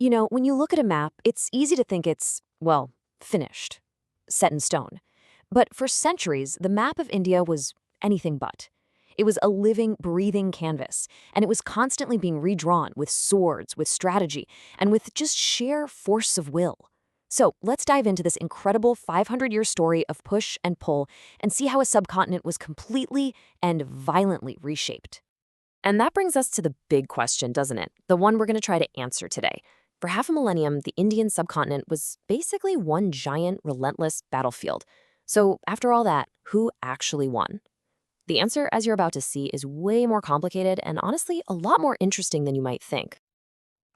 When you look at a map, it's easy to think it's, well, finished, set in stone. But for centuries, the map of India was anything but. It was a living, breathing canvas, and it was constantly being redrawn with swords, with strategy, and with just sheer force of will. So let's dive into this incredible 500-year story of push and pull and see how a subcontinent was completely and violently reshaped. And that brings us to the big question, doesn't it? The one we're going to try to answer today. For half a millennium, the Indian subcontinent was basically one giant, relentless battlefield. So after all that, who actually won? The answer, as you're about to see, is way more complicated and honestly a lot more interesting than you might think.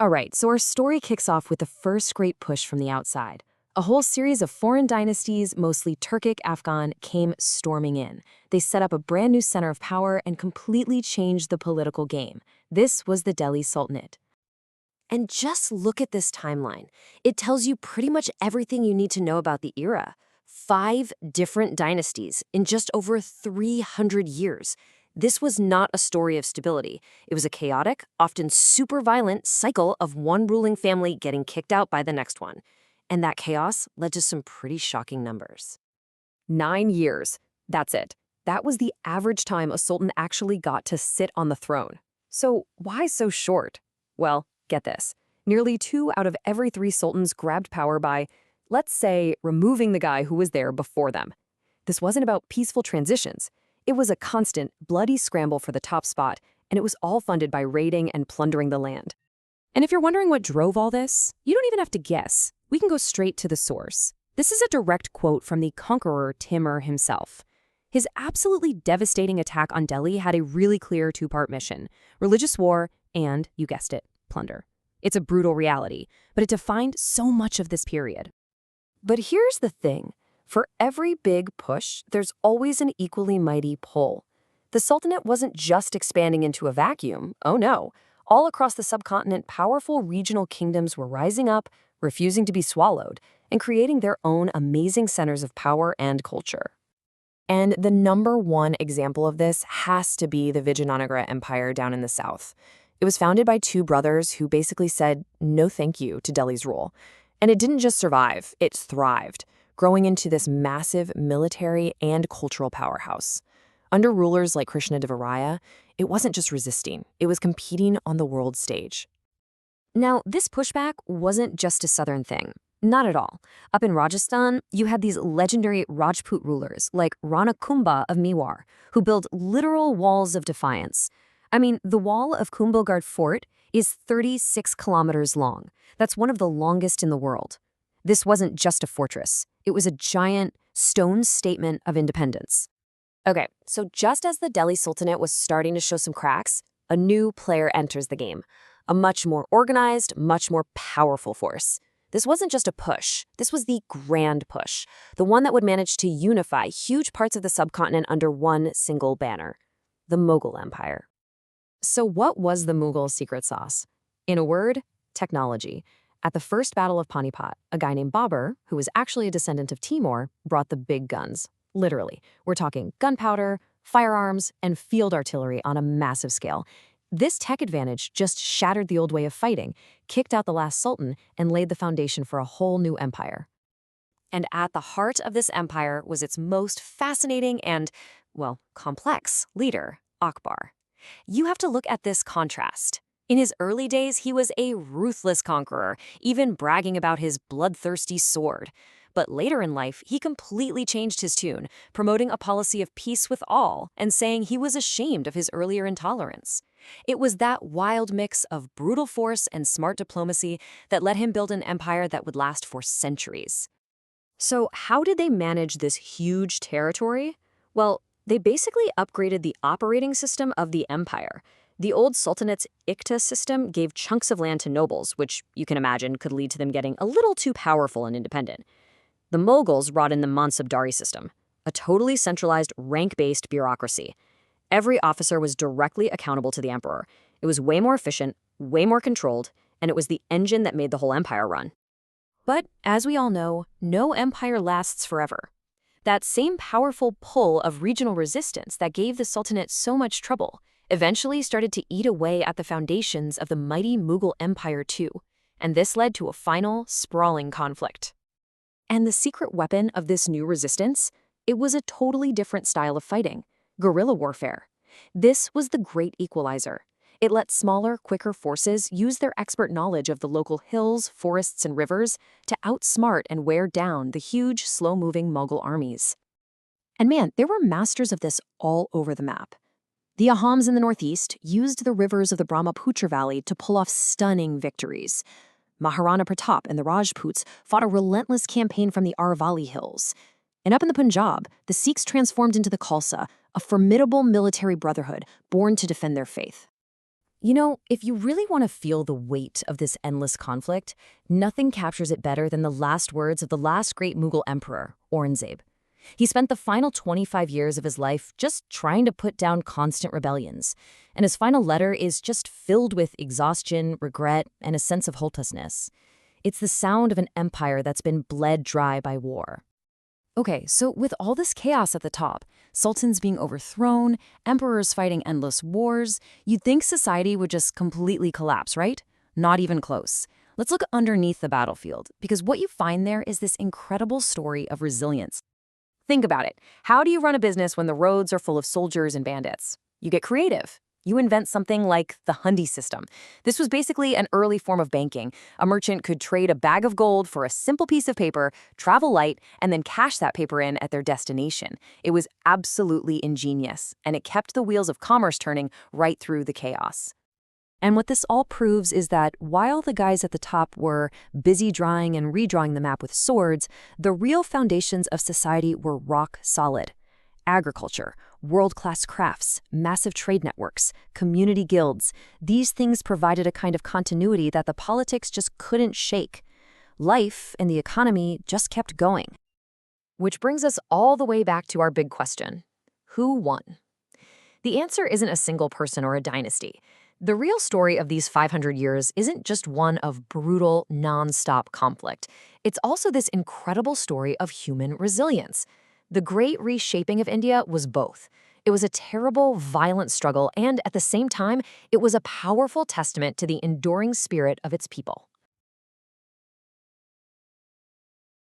All right, so our story kicks off with the first great push from the outside. A whole series of foreign dynasties, mostly Turkic, Afghan, came storming in. They set up a brand new center of power and completely changed the political game. This was the Delhi Sultanate. And just look at this timeline. It tells you pretty much everything you need to know about the era. 5 different dynasties in just over 300 years. This was not a story of stability. It was a chaotic, often super violent cycle of one ruling family getting kicked out by the next one. And that chaos led to some pretty shocking numbers. 9 years. That's it. That was the average time a sultan actually got to sit on the throne. So why so short? Well, get this. Nearly 2 out of every 3 sultans grabbed power by, let's say, removing the guy who was there before them. This wasn't about peaceful transitions. It was a constant, bloody scramble for the top spot, and it was all funded by raiding and plundering the land. And if you're wondering what drove all this, you don't even have to guess. We can go straight to the source. This is a direct quote from the conqueror Timur himself. His absolutely devastating attack on Delhi had a really clear 2-part mission: religious war and, you guessed it, plunder. It's a brutal reality, but it defined so much of this period. But here's the thing. For every big push, there's always an equally mighty pull. The Sultanate wasn't just expanding into a vacuum. Oh no. All across the subcontinent, powerful regional kingdoms were rising up, refusing to be swallowed, and creating their own amazing centers of power and culture. And the number one example of this has to be the Vijayanagara Empire down in the south. It was founded by 2 brothers who basically said no thank you to Delhi's rule. And it didn't just survive, it thrived, growing into this massive military and cultural powerhouse. Under rulers like Krishnadevara, it wasn't just resisting, it was competing on the world stage. Now, this pushback wasn't just a southern thing. Not at all. Up in Rajasthan, you had these legendary Rajput rulers like Rana Kumbha of Mewar, who built literal walls of defiance. I mean, the wall of Kumbhalgarh Fort is 36 kilometers long. That's one of the longest in the world. This wasn't just a fortress. It was a giant stone statement of independence. Okay, so just as the Delhi Sultanate was starting to show some cracks, a new player enters the game. A much more organized, much more powerful force. This wasn't just a push. This was the grand push, the one that would manage to unify huge parts of the subcontinent under one single banner: the Mughal Empire. So what was the Mughal secret sauce? In a word, technology. At the First Battle of Panipat, a guy named Babur, who was actually a descendant of Timur, brought the big guns. Literally, we're talking gunpowder, firearms, and field artillery on a massive scale. This tech advantage just shattered the old way of fighting, kicked out the last sultan, and laid the foundation for a whole new empire. And at the heart of this empire was its most fascinating and, well, complex leader, Akbar. You have to look at this contrast. In his early days, he was a ruthless conqueror, even bragging about his bloodthirsty sword. But later in life, he completely changed his tune, promoting a policy of peace with all and saying he was ashamed of his earlier intolerance. It was that wild mix of brutal force and smart diplomacy that let him build an empire that would last for centuries. So how did they manage this huge territory? Well, they basically upgraded the operating system of the empire. The old Sultanate's Ikta system gave chunks of land to nobles, which you can imagine could lead to them getting a little too powerful and independent. The Mughals brought in the Mansabdari system, a totally centralized, rank-based bureaucracy. Every officer was directly accountable to the emperor. It was way more efficient, way more controlled, and it was the engine that made the whole empire run. But as we all know, no empire lasts forever. That same powerful pull of regional resistance that gave the Sultanate so much trouble eventually started to eat away at the foundations of the mighty Mughal Empire too. and this led to a final, sprawling conflict. And the secret weapon of this new resistance? It was a totally different style of fighting: guerrilla warfare. This was the great equalizer. It let smaller, quicker forces use their expert knowledge of the local hills, forests, and rivers to outsmart and wear down the huge, slow-moving Mughal armies. And man, there were masters of this all over the map. The Ahams in the northeast used the rivers of the Brahmaputra Valley to pull off stunning victories. Maharana Pratap and the Rajputs fought a relentless campaign from the Aravalli Hills. And up in the Punjab, the Sikhs transformed into the Khalsa, a formidable military brotherhood born to defend their faith. You know, if you really want to feel the weight of this endless conflict, nothing captures it better than the last words of the last great Mughal emperor, Aurangzeb. He spent the final 25 years of his life just trying to put down constant rebellions, and his final letter is just filled with exhaustion, regret, and a sense of hopelessness. It's the sound of an empire that's been bled dry by war. Okay, so with all this chaos at the top, sultans being overthrown, emperors fighting endless wars, you'd think society would just completely collapse, right? Not even close. Let's look underneath the battlefield, because what you find there is this incredible story of resilience. Think about it. How do you run a business when the roads are full of soldiers and bandits? You get creative. You invent something like the Hundi system. This was basically an early form of banking. A merchant could trade a bag of gold for a simple piece of paper, travel light, and then cash that paper in at their destination. It was absolutely ingenious, and it kept the wheels of commerce turning right through the chaos. And what this all proves is that while the guys at the top were busy drawing and redrawing the map with swords, the real foundations of society were rock solid. Agriculture, world-class crafts, massive trade networks, community guilds. These things provided a kind of continuity that the politics just couldn't shake. Life and the economy just kept going. Which brings us all the way back to our big question: who won? The answer isn't a single person or a dynasty. The real story of these 500 years isn't just one of brutal, non-stop conflict. It's also this incredible story of human resilience. The great reshaping of India was both. It was a terrible, violent struggle, and at the same time, it was a powerful testament to the enduring spirit of its people.